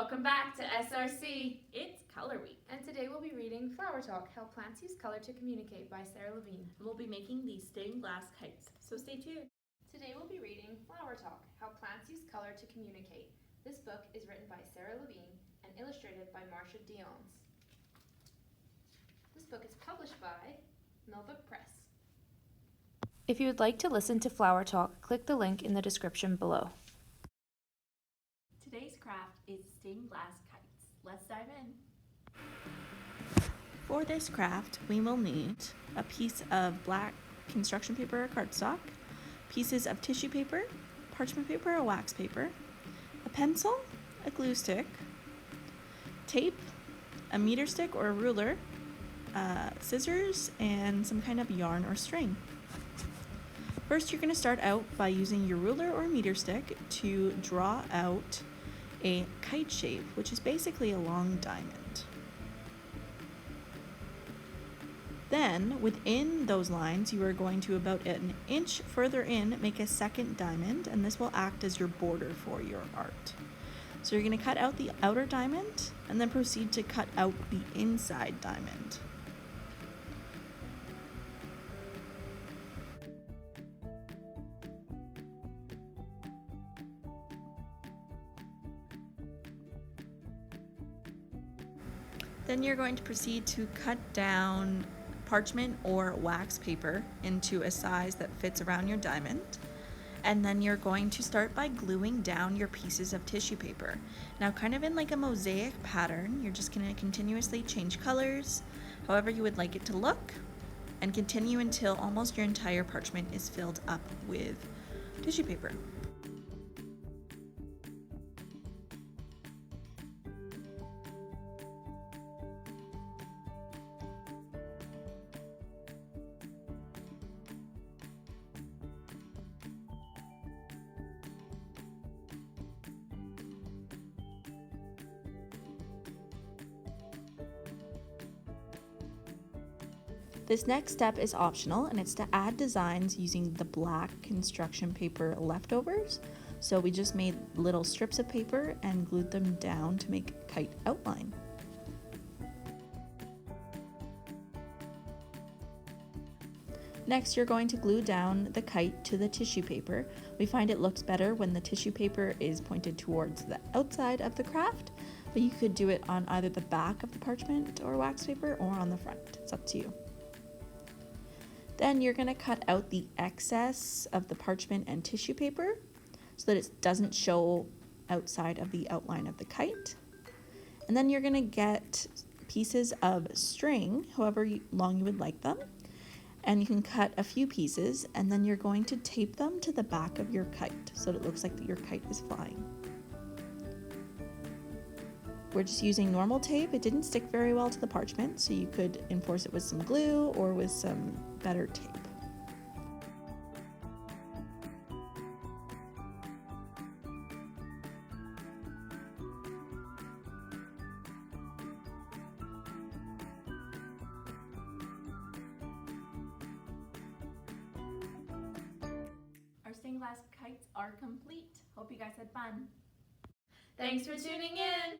Welcome back to SRC. It's Color Week. And today we'll be reading Flower Talk, How Plants Use Color to Communicate by Sarah Levine. We'll be making these stained glass kites, so stay tuned. Today we'll be reading Flower Talk, How Plants Use Color to Communicate. This book is written by Sarah Levine and illustrated by Marcia Dionnes. This book is published by Millbook Press. If you would like to listen to Flower Talk, click the link in the description below. Today's craft is stained glass kites. Let's dive in. For this craft, we will need a piece of black construction paper or cardstock, pieces of tissue paper, parchment paper or wax paper, a pencil, a glue stick, tape, a meter stick or a ruler, scissors, and some kind of yarn or string. First, you're going to start out by using your ruler or meter stick to draw out a kite shape, which is basically a long diamond. Then, within those lines, you are going to about an inch further in make a second diamond, and this will act as your border for your art. So you're going to cut out the outer diamond and then proceed to cut out the inside diamond. Then you're going to proceed to cut down parchment or wax paper into a size that fits around your diamond. And then you're going to start by gluing down your pieces of tissue paper. Now, kind of in like a mosaic pattern, you're just going to continuously change colors, however you would like it to look, and continue until almost your entire parchment is filled up with tissue paper. This next step is optional, and it's to add designs using the black construction paper leftovers. So we just made little strips of paper and glued them down to make a kite outline. Next, you're going to glue down the kite to the tissue paper. We find it looks better when the tissue paper is pointed towards the outside of the craft, but you could do it on either the back of the parchment or wax paper or on the front. It's up to you. Then you're going to cut out the excess of the parchment and tissue paper so that it doesn't show outside of the outline of the kite. And then you're going to get pieces of string, however long you would like them, and you can cut a few pieces, and then you're going to tape them to the back of your kite so that it looks like your kite is flying. We're just using normal tape. It didn't stick very well to the parchment, so you could enforce it with some glue or with some better tape. Our stained glass kites are complete. Hope you guys had fun. Thanks for tuning in.